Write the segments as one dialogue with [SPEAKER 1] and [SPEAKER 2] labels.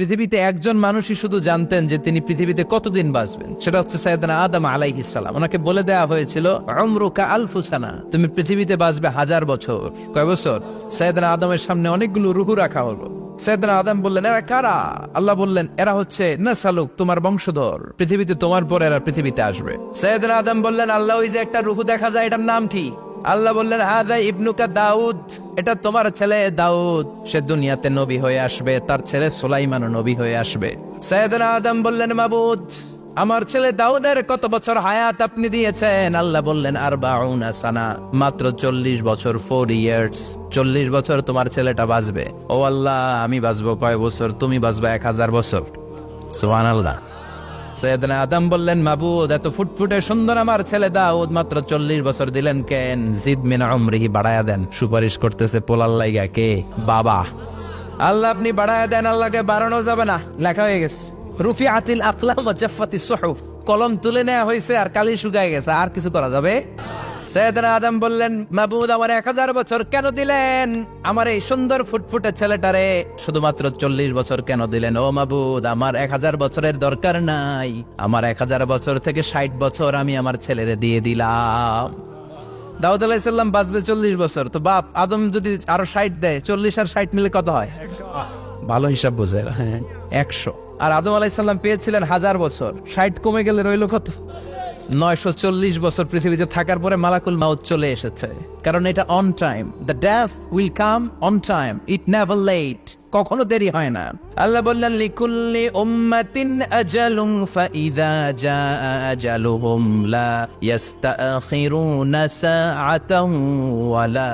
[SPEAKER 1] পৃথিবীতে একজন মানুষই শুধু জানতেন যে তিনি পৃথিবীতে কতদিন বাঁচবেন, সেটা হচ্ছে সাইয়েদনা আদম আলাইহিস সালাম। ওনাকে বলে দেওয়া হয়েছিল উমরুকা আলফু সানা, তুমি পৃথিবীতে বাঁচবে 1000 বছর। কয় বছর? সাইয়েদনা আদমের সামনে অনেকগুলো রূহ রাখা হলো। সাইয়েদনা আদম বললেন, এরা কারা? আল্লাহ বললেন, এরা হচ্ছে নাসালুক, তোমার বংশধর, পৃথিবীতে তোমার পর এরা পৃথিবীতে আসবে। সাইয়েদনা আদম বললেন, আল্লাহ ওই যে একটা রূহ দেখা যায়, এটার নাম কি? আল্লাহ বললেন, হাদা ইবনুকা দাউদ, এটা তোমার ছেলে দাউদ, সে দুনিয়াতে নবী হয়ে আসবে, তার ছেলে সুলাইমানও নবী হয়ে আসবে। সাইয়েদনা আদম বললেন, মাবুদ, আমার ছেলে দাউদের কত বছর হায়াত আপনি দিয়েছেন? আল্লাহ বললেন, 40 সানা, মাত্র 40 বছর, 4 ইয়ার্স, 40 বছর তোমার ছেলেটা বাঁচবে। ও আল্লাহ, আমি বাঁচবো কয় বছর? তুমি বাঁচবে 1000 বছর। সুবহানাল্লাহ। সাইয়েদনা আদম বললেন, মাবুদ, এত ফুটফুটে সুন্দর আমার ছেলে দাউদ, মাত্র 40 বছর দিলেন কেন? জিদ মিন উমরিহি, বাড়ায়া দেন। সুপারিশ করতেছে পোলার লাইগা কে? বাবা। আল্লাহ আপনি বাড়ায়া দেন। আল্লাহকে বাড়ানো যাবে না, লেখা হয়ে গেছে। রুফিআতিল আকলাম ওয়া জাফফাতিস সুহুফ, কলম তুলে নেওয়া হয়েছে আর কালি শুকায় গেছে, আর কিছু করা যাবে? সাইয়েদনা আদম বললেন, মাবুদ, আমার 1000 বছর কেন দিলেন? আমার এই সুন্দর ফুটফুটে ছেলেটারে শুধুমাত্র 40 বছর কেন দিলেন? ও মাবুদ, আমার 1000 বছরের দরকার নাই, আমার 1000 বছর থেকে 60 বছর আমি আমার ছেলেরে দিয়ে দিলাম। দাউদ আলাইহিস সালাম বাঁচবে 40 বছর, তো বাপ আদম যদি আরো 60 দেয়, 40 আর 60 মিলে কত হয়? ভালো হিসাব বোঝে, 100। আর আদম আলাইহিস সালাম পেয়েছিলেন 1000 বছর, 60 কমে গেলে রইল কত? 940 বছর পৃথিবীতে থাকার পরে মালাকুল মাউত চলে এসেছে, কারণ এটা on time. The death will come on time, it never late, কখনো দেরি হয় না। আল্লাহ বললেন, লিকুল্লি উম্মাতিন আজালুন ফাইযা জাআ আজালুহুম লা ইস্তাখিরুনা সাআতান ওয়া লা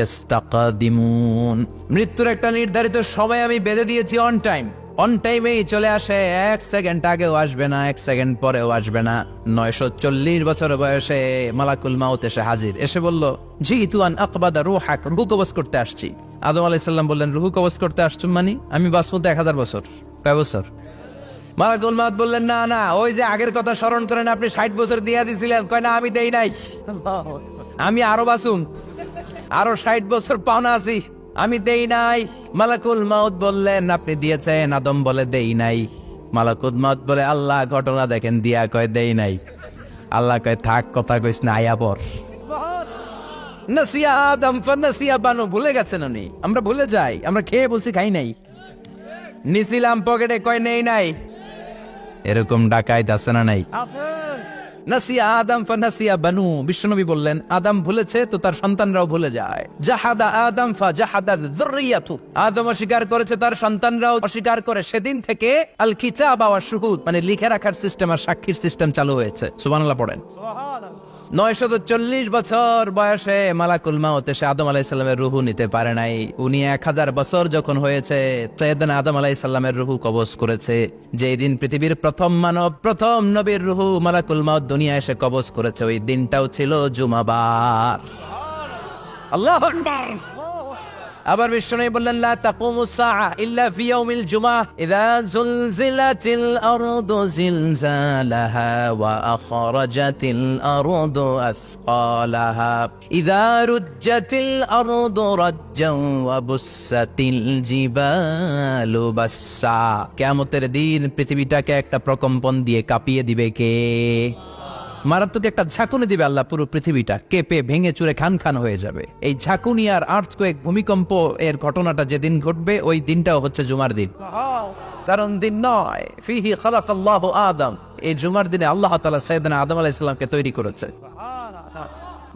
[SPEAKER 1] ইস্তাকদিমুন। মৃত্যুর একটা নির্ধারিত সময় আমি বেঁধে দিয়েছি, অন টাইম, অন টাইমেই চলে আসে, 1 সেকেন্ড আগেও আসবে না, 1 সেকেন্ড পরেও আসবে না। 940 বছর বয়সে মালাকুল মাউত এসে হাজির, এসে বলল, জিতু আন আকবাদা রূহাক, রূহ কবজ করতে আসছি। আদম আলাইহিস সালাম বললেন, রূহ কবজ করতে আসছো মানে? আমি বাঁচবো তো 1000 বছর। কয় বছর? মালাকুল মাউত বললেন, না না, ওই যে আগের কথা স্মরণ করেন, আপনি 60 বছর দিয়া দিছিলেন। কয় না, আমি দেই নাই, আমি আরো বাঁচুম, আরো 60 বছর পাওনা আছি, আমি দেই নাই। মালাকুল মাউত বললেন, আপনি দিয়েছেন? আদম বলে, দেই নাই। মালাকুল মাউত বলে, আল্লাহ ঘটনা দেখেন, দিয়া কয় দেই নাই। আল্লাহ কয়, থাক, কথা কইস না, আয়া পর। নাসিয়া আদম ফানাসিয়া বানু, ভুলে গেছেন উনি। আমরা ভুলে যাই, আমরা খেয়ে বলছি খাই নাই, নিছিলাম পকেটে, কয় নেই নাই। এরকম ডাকাইত আছে না নাই? নাসিয়া আদম ফানাসিয়া বানু, বিশ্বনবী বললেন, আদম ভুলেছে তো তার সন্তানরাও ভুলে যায়। জাহাদা আদম ফাজাহাদা যুররিয়াতু, আদম অস্বীকার করেছে, তার সন্তানরাও অস্বীকার করে। সেদিন থেকে আল কিতাব ওয়া শুহুদ, মানে লিখে রাখার সিস্টেম আর সাক্ষীর সিস্টেম চালু হয়েছে। সুবহানাল্লাহ পড়েন। 940 বছর বয়সে মালাকুল মাউত এসে আদম আলাইহিস সালামের রূহ নিতে পারে নাই। উনি 1000 বছর যখন হয়েছে, সাইয়েদনা আদম আলাইহিস সালামের রূহ কবজ করেছে। যেই দিন পৃথিবীর প্রথম মানব, প্রথম নবীর রূহ মালাকুল মাউত দুনিয়া এসে কবজ করেছে, ওই দিনটাও ছিল জুমাবার। আল্লাহু আকবার। আবার বিশ্বনবী বললেন, লা তাকুমুস সাআ ইল্লা ফি ইয়াউমিল জুমআহ, ইযা যুলজিলাতিল আরদু জিলজালাহা ওয়া আখরাজাতিল আরদু আসকালাহা, ইযা রুজ্জাতিল আরদু রাজ্জান ওয়া বুসাতিল জিবালু বাসসা। কিয়ামতের দিন পৃথিবীটাকে একটা প্রকম্পন দিয়ে কাঁপিয়ে দিবে কে? মারাত্মক একটা ঝাঁকুনি দিবে আল্লাহ, পুরো পৃথিবীটা কেঁপে ভেঙে চুরে খান খান হয়ে যাবে। এই ঝাঁকুনি আর আর্থকোয়েক, ভূমিকম্প এর ঘটনাটা যেদিন ঘটবে, ওই দিনটাও হচ্ছে জুমার দিন। কারণ দিন নয়, ফিহি খালাকাল্লাহু আদম, এই জুমার দিনে আল্লাহ তাআলা সাইয়েদনা আদম আলাইহিস সালামকে তৈরি করেছে।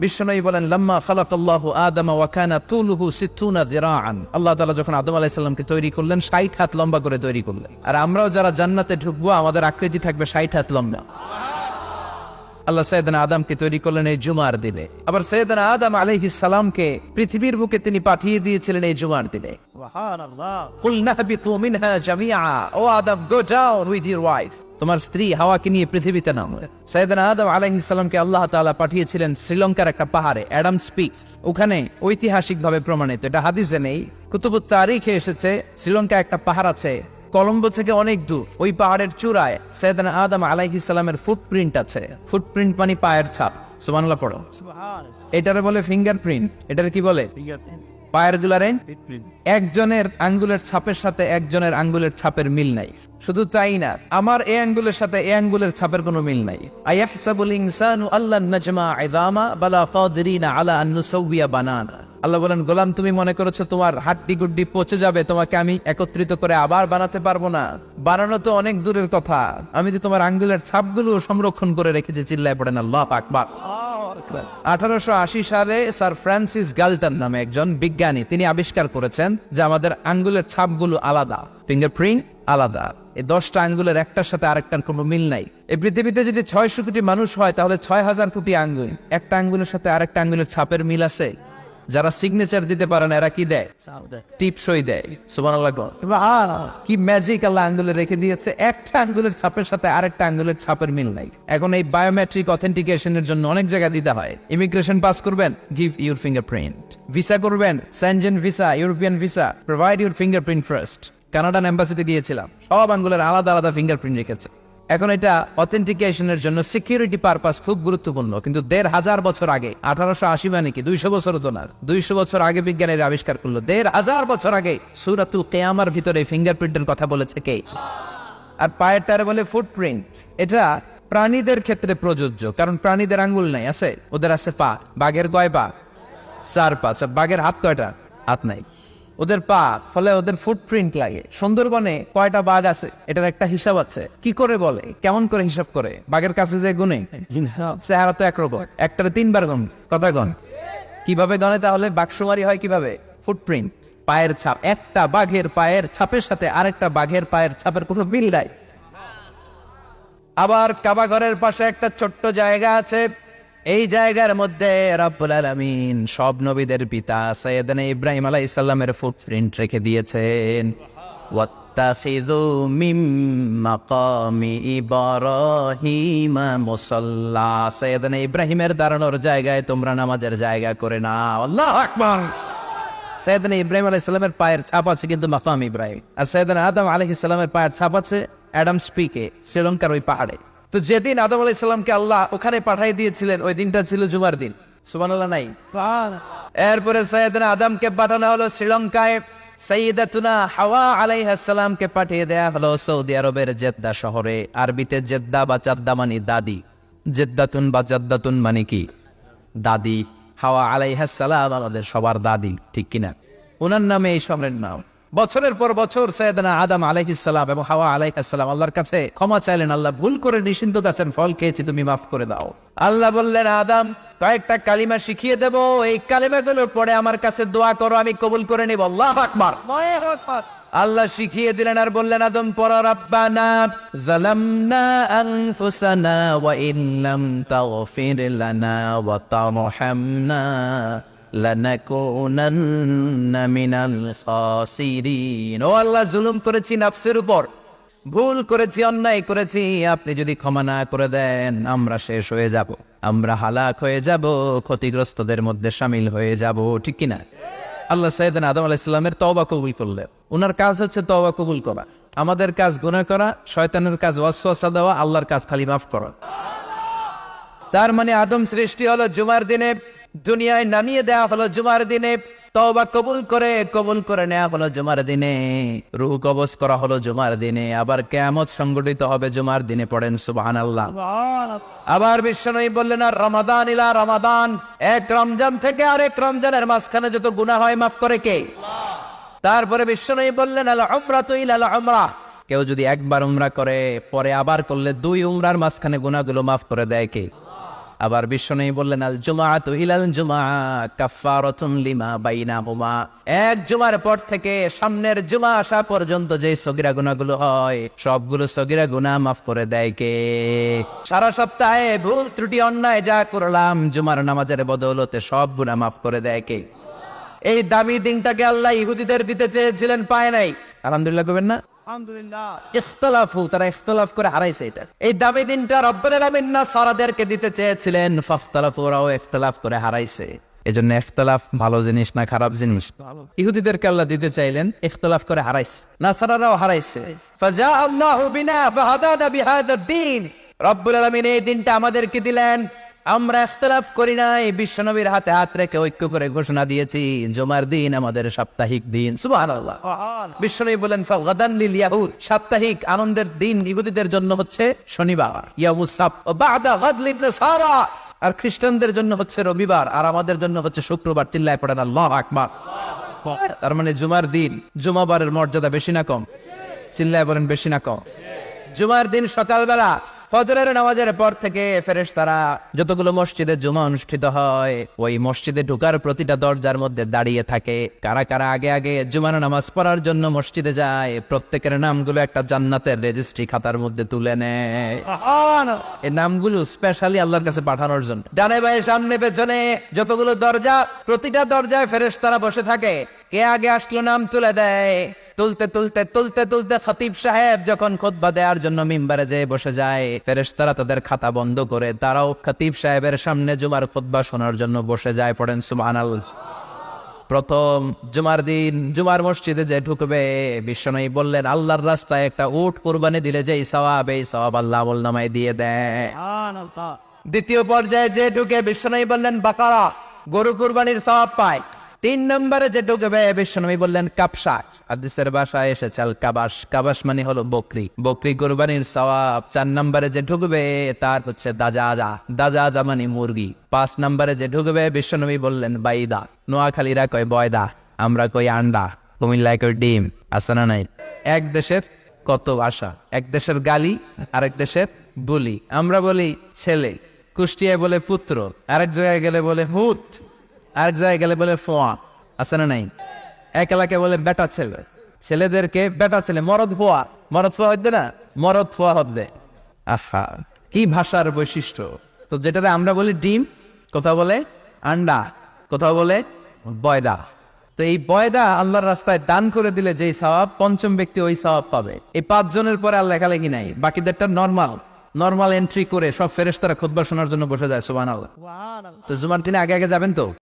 [SPEAKER 1] বিশ্বনবী বলেন, লাম্মা খালাকাল্লাহু আদম ওয়া কানা তুলুহু 60 যিরাআন, আল্লাহ তাআলা যখন আদম আলাইহিস সালামকে তৈরি করলেন, 60 হাত লম্বা করে তৈরি করলেন। আর আমরাও যারা জান্নাতে ঢুকবো, আমাদের আকৃতি থাকবে 60 হাত লম্বা। আল্লাহ সাইয়েদনা আদমকে তৈরি করলেন এই জুমার দিনে। আবার সাইয়েদনা আদম আলাইহিস সালামকে পৃথিবীর বুকে তিনি পাঠিয়ে দিয়েছিলেন এই জুমার দিনে। সুবহানাল্লাহ। কুল নাহবিতু মিনহা জামিআ, ও Adam, go down with your wife, তোমার স্ত্রী হাওয়াকে নিয়ে পৃথিবীতে নামো। সাইয়েদনা আদম আলাইহিস সালামকে আল্লাহ তাআলা পাঠিয়েছিলেন শ্রীলঙ্কার একটা পাহাড়ে, অ্যাডামস পিক। ওখানে ঐতিহাসিকভাবে প্রমাণিত, এটা হাদিসে নেই, কুতুবুত তারিখে এসেছে। শ্রীলঙ্কা একটা পাহাড় আছে, কলম্বো থেকে অনেক দূর। ওই পাহাড়ের চূড়ায় সাইয়েদনা আদম আলাইহিস সালামের ফুটপ্রিন্ট আছে। ফুটপ্রিন্ট মানে পায়ের ছাপ। সুবহানাল্লাহ পড়ো। এটারে বলে ফিঙ্গারপ্রিন্ট। এটারে কি বলে? পায়ের গুলারে একজনের আঙ্গুলের ছাপের সাথে একজনের আঙ্গুলের ছাপের মিল নাই। শুধু তাই না, আমার এই আঙ্গুলের সাথে এই আঙ্গুলের ছাপের কোনো মিল নাই। আয়াহসাবুল ইনসানু আল্লান নাজমা ইযামা বালা কাদিরিনা আলা আন নুসাউইয়া বানানা। আল্লাহ বলেন, গোলাম তুমি মনে করেছো তোমার হাড্ডি গুড্ডি পচে যাবে, তোমাকে আমি একত্রিত করে আবার বানাতে পারবো না? বানানো তো অনেক দূরের কথা, আমি তো তোমার আঙ্গুলের ছাপগুলো সংরক্ষণ করে রেখেছি। চিল্লায় পড়েন আল্লাহু আকবার। 1880 সালে স্যার ফ্রান্সিস গাল্টন নামে একজন বিজ্ঞানী, তিনি আবিষ্কার করেছেন যে আমাদের আঙ্গুলের ছাপগুলো আলাদা, ফিঙ্গারপ্রিন্ট আলাদা। এই 10টা আঙ্গুলের একটার সাথে আরেকটার কোনো মিল নাই। এই পৃথিবীতে যদি 600 কোটি মানুষ হয় তাহলে 6000 কোটি আঙ্গুল, একটা আঙ্গুলের সাথে আরেকটা আঙ্গুলের ছাপের মিল আছে? যারা সিগনেচার দিতে পারে না এরা কি দেয়? টিপসই দেয়। সুবহানাল্লাহ। কি ম্যাজিক আল্লাহ আঙ্গুলে রেখে দিয়েছে, একটা আঙ্গুলের ছাপের সাথে আরেকটা আঙ্গুলের ছাপের মিল নাই। এখন এই বায়োমেট্রিক অথেন্টিকেশনের জন্য অনেক জায়গায় দিতে হয়। ইমিগ্রেশন পাস করবেন, গিভ ইউর ফিঙ্গারপ্রিন্ট। ভিসা করবেন, Schengen visa, European visa, provide your fingerprint first. Canadian এম্বাসিতে গিয়েছিলাম, সব আঙ্গুলের আলাদা আলাদা ফিঙ্গারপ্রিন্ট রেখেছে। এখন এটা অথেন্টিকেশনের জন্য সিকিউরিটি পারপাস খুব গুরুত্বপূর্ণ। কিন্তু 1500 বছর আগে, 1880 মানে কি 200 বছর তো না, 200 বছর আগে বিজ্ঞানীরা আবিষ্কার করলো। 1500 বছর আগে সূরাতুল কিয়ামার ভিতরে ফিঙ্গারপ্রিন্টের কথা বলেছে কে? আর পায়েরটারে বলে ফুটপ্রিন্ট। এটা প্রাণীদের ক্ষেত্রে প্রযোজ্য, কারণ প্রাণীদের আঙ্গুল নাই, আছে? ওদের আছে পা। বাঘের কয় পা? 4 পা। বাঘের হাত কয়টা? হাত নাই, ওদের পা, ফলে ওদের ফুটপ্রিন্ট লাগে। সুন্দরবনে কয়টা বাঘ আছে এটার একটা হিসাব আছে। কি করে বলে, কেমন করে হিসাব করে? বাঘের কাছে যে গুনে, চেহারা তো একরকম, একটারে 3 বার গণ। কথা গণ কিভাবে গণে তাহলে? বাঘসুমারি হয় কিভাবে? ফুটপ্রিন্ট, পায়ের ছাপ। একটা বাঘের পায়ের ছাপের সাথে আরেকটা বাঘের পায়ের ছাপের কোনো মিল নাই। আবার কাবা ঘরের পাশে একটা ছোট্ট জায়গা আছে, এই জায়গার মধ্যে রব্বুল আলামিন সব নবীদের পিতা সাইয়েদনা ইব্রাহিম আলাইহিস সালামের ফুটপ্রিন্ট রেখে দিয়েছেন। ওয়াত্তাখিযু মিম মাকামি ইব্রাহিম মুসাল্লা। সাইয়েদনা ইব্রাহিমের দাঁড়ানোর জায়গায় তোমরা নামাজের জায়গা করে নাও। আল্লাহু আকবার। সাইয়েদনা ইব্রাহিম আলাইহিস সালামের পায়ের ছাপ আছে কিন্তু মাকাম ইব্রাহিম। আর সাইয়েদনা আদম আলাইহিস সালামের পায়ের ছাপ আছে অ্যাডামস পিকে, শ্রীলঙ্কার ওই পাহাড়ে। তো যেদিন আদম আলাইহিস সালামকে আল্লাহ ওখানে পাঠিয়ে দিয়েছিলেন, ওই দিনটা ছিল জুমার দিন। সুবহানাল্লাহ নাই? এরপরে সাইয়েদনা আদমকে পাঠানো হলো শ্রীলঙ্কায়, সাইয়্যিদাতুনা হাওয়া আলাইহিস সালামকে পাঠিয়ে দেয়া হলো সৌদি আরবের জেদ্দা শহরে। আরবিতে জেদ্দা বা জাদ্দা মানে দাদি। জেদ্দাতুন বা জাদ্দাতুন মানে কি? দাদি। হাওয়া আলাইহিস সালাম আমাদের সবার দাদি, ঠিক কিনা? ওনার নামে এই শহরের নাম। বছরের পর বছর সাইয়েদনা আদম আলাইহিস সালাম এবং হাওয়া আলাইহিস সালাম আল্লাহর কাছে ক্ষমা চাইলেন, আল্লাহ ভুল করে নিষিদ্ধ গাছের ফল খেয়েছি, তুমি মাফ করে দাও। আল্লাহ বললেন, আদম কয়েকটা কালিমা শিখিয়ে দেব, এই কালিমাগুলোর পরে আমার কাছে দোয়া করো, আমি কবুল করে নেব। আল্লাহু আকবার। আল্লাহ শিখিয়ে দিলেন আর বললেন, আদম পড়ো, রাব্বানা যালামনা আনফুসানা ওয়া ইল্লাম তাগফির লানা ওয়া তারহামনা লানাকুনান্না মিনাল খাসিরিন। ও আল্লাহ, জুলুম করেছি নাফসের উপর, ভুল করেছি, অন্যায় করেছি, আপনি যদি ক্ষমা না করে দেন আমরা শেষ হয়ে যাব, আমরা হালাক হয়ে যাব, ক্ষতিগ্রস্তদের মধ্যে শামিল হয়ে যাব, ঠিক কিনা? আল্লাহ সাইয়েদনা আদম আলাইহিস সালামের তওবা কবুল করলেন। ওনার কাজ হচ্ছে তওবা কবুল করা। আমাদের কাজ গুনাহ করা, শয়তানের কাজ ওয়াসওয়াসা দেওয়া, আল্লাহর কাজ খালি মাফ করা। তার মানে আদম সৃষ্টি হলো জুমার দিনে, দুনিয়ায় নামিয়ে দেওয়া হলো জুমার দিনে, তওবা কবুল করে নেওয়া হলো জুমার দিনে, রূহ কবজ করা হলো জুমার দিনে, আবার কিয়ামত সংগঠিত হবে জুমার দিনে। পড়েন সুবহানাল্লাহ। আবার বিশ্বনবী বললেন, আর রমাদান ইলা রমাদান, এক রমজান থেকে আরেক রমজানের মাঝখানে যত গুনাহ হয় মাফ করে কে? তারপরে বিশ্বনবী বললেন, আল উমরাতু ইলা আল উমরাহ, কেউ যদি একবার উমরা করে পরে আবার করলে 2 উমরার মাঝখানে গুনাহগুলো মাফ করে দেয় কে? আবার বিশ্বনবী বললেন, আল জুমআতু ইলাল জুমআ কাফফারাতুন লিমা বাইনাহুমা, এক জুমার পর থেকে সামনের জুমা আসা পর্যন্ত যে সগীরা গুনাহগুলো হয় সবগুলো সগীরা গুনাহ মাফ করে দেয় কে? সারা সপ্তাহে ভুল ত্রুটি অন্যায় যা করলাম জুমার নামাজের বদৌলতে সব গুনাহ মাফ করে দেয় কে? এই দামি দিনটাকে আল্লাহ ইহুদিদের দিতে চেয়েছিলেন, পায় নাই। আলহামদুলিল্লাহ কবেন না? ইখতিলাফু, তারা ইখতিলাফ করে হারাইছে এটা। এই দামি দিনটা রব্বুল আলামিন নাসারাদেরকে দিতে চেয়েছিলেন, ফাখতালাফু, ওরাও ইখতিলাফ করে হারাইছে। এজন্য ইখতিলাফ ভালো জিনিস না খারাপ জিনিস? ইহুদিদেরকে আল্লাহ দিতে চাইলেন, ইখতিলাফ করে হারাইছে, নাসারারাও হারাইছে। ফাজা আল্লাহু বিনা ফাহাদানা বিহাদা দ্বীন, রব্বুল আলামিন এই দিনটা আমাদেরকে দিলেন, আমরা ইখতিলাফ করি নাই, বিশ্বনবীর হাতে হাত রেখে ঐক্য করে ঘোষণা দিয়েছি জুমার দিন আমাদের সাপ্তাহিক দিন। সুবহানাল্লাহ। বিশ্বনবী বলেন ফাগাদান লিল ইয়াহুদ, সাপ্তাহিক আনন্দের দিন ইহুদিদের জন্য হচ্ছে শনিবার, ইয়াউমুস সাbt, ওয়া বা'দা গাদ লিন নাসারা, আর খ্রিস্টানদের জন্য হচ্ছে রবিবার, আর আমাদের জন্য হচ্ছে শুক্রবার। চিল্লায় পড়েন আল্লাহু আকবার। তার মানে জুমার দিন, জুমাবারের মর্যাদা বেশি না কম? চিল্লায় বলেন বেশি না কম? জুমার দিন সকালবেলা ফজরের নামাজের পর থেকে ফেরেশতারা যতগুলো মসজিদে জুমা অনুষ্ঠিত হয় ওই মসজিদে ঢোকার প্রতিটা দরজার মধ্যে দাঁড়িয়ে থাকে। কারা কারা আগে আগে জুমার নামাজ পড়ার জন্য মসজিদে যায়, প্রত্যেকের নামগুলো একটা জান্নাতের রেজিস্ট্রি খাতার মধ্যে তুলে নেয়। এই নামগুলো স্পেশালি আল্লাহর কাছে পাঠানোর জন্য। ডানে বায়ে সামনে পেছনে যতগুলো দরজা, প্রতিটা দরজায় ফেরেশতারা বসে থাকে। কে আগে আসলো নাম তুলে দেয়। তুলতে তুলতে তুলতে তুলতে খতিব সাহেব যখন খুতবা দেওয়ার জন্য মিম্বারে যেয়ে বসে যায়, ফেরেশতারা তাদের খাতা বন্ধ করে তারাও খতিব সাহেবের সামনে জুমার খুতবা শোনার জন্য বসে যায়। পড়েন সুবহানাল্লাহ। প্রথম জুমার দিন জুমার মসজিদে যে ঢুকবে, বিশ্বনবী বললেন আল্লাহর রাস্তায় একটা উট কুরবানি দিলে যেই সওয়াব, এই সওয়াব আল্লাহ আমলনামায় দিয়ে দেয়। দ্বিতীয় পর্যায়ে যে ঢুকে, বিশ্বনবী বললেন বাকারা, গরু কুরবানির সওয়াব পায়। 3 নম্বরে যে ঢুকবে, বিশ্বনবী বললেন কাবশা, হাদিসের ভাষায় এসেছে আল কাবাস, কাবাস মানে হলো বকরি, বকরি কুরবানির সওয়াব। 4 নম্বরে যে ঢুকবে তার হচ্ছে দাজাজা, দাজাজা মানে মুরগি। 5 নম্বরে যে ঢুকবে, বিশ্বনবী বললেন বাইদা, নোয়াখালীরা কয় বয়দা, আমরা কই আন্ডা, কুমিল্লায় কই ডিম। আছে না নাই? এক দেশের কত ভাষা, এক দেশের গালি আরেক দেশের বলি। আমরা বলি ছেলে, কুষ্টিয়ায় বলে পুত্র, আরেক জায়গায় গেলে বলে হুত, আরেক জায়গায় গেলে বলে ফোয়া। আছে না নাই? এক এলাকায় বলে বেটা ছেলে, ছেলেদেরকে বেটা ছেলে, মরদ ফোয়া, মরদ ফোয়া হইতে না, মরদ ফোয়া হবে। আহা, কি ভাষার বৈশিষ্ট্য! তো যেটাতে আমরা বলি ডিম, কোথাও বলে আন্ডা, কোথাও বলে বয়দা। তো এই বয়দা আল্লাহর রাস্তায় দান করে দিলে যেই সওয়াব, পঞ্চম ব্যক্তি ওই সওয়াব পাবে। এই 5 জনের পরে আর লেখালেখি নাই, বাকিদেরটা নরমাল এন্ট্রি করে সব ফেরেশতারা খুতবা শোনার জন্য বসে যায়। সুবহানাল্লাহ। তো জুমার দিনে আগে আগে যাবেন তো?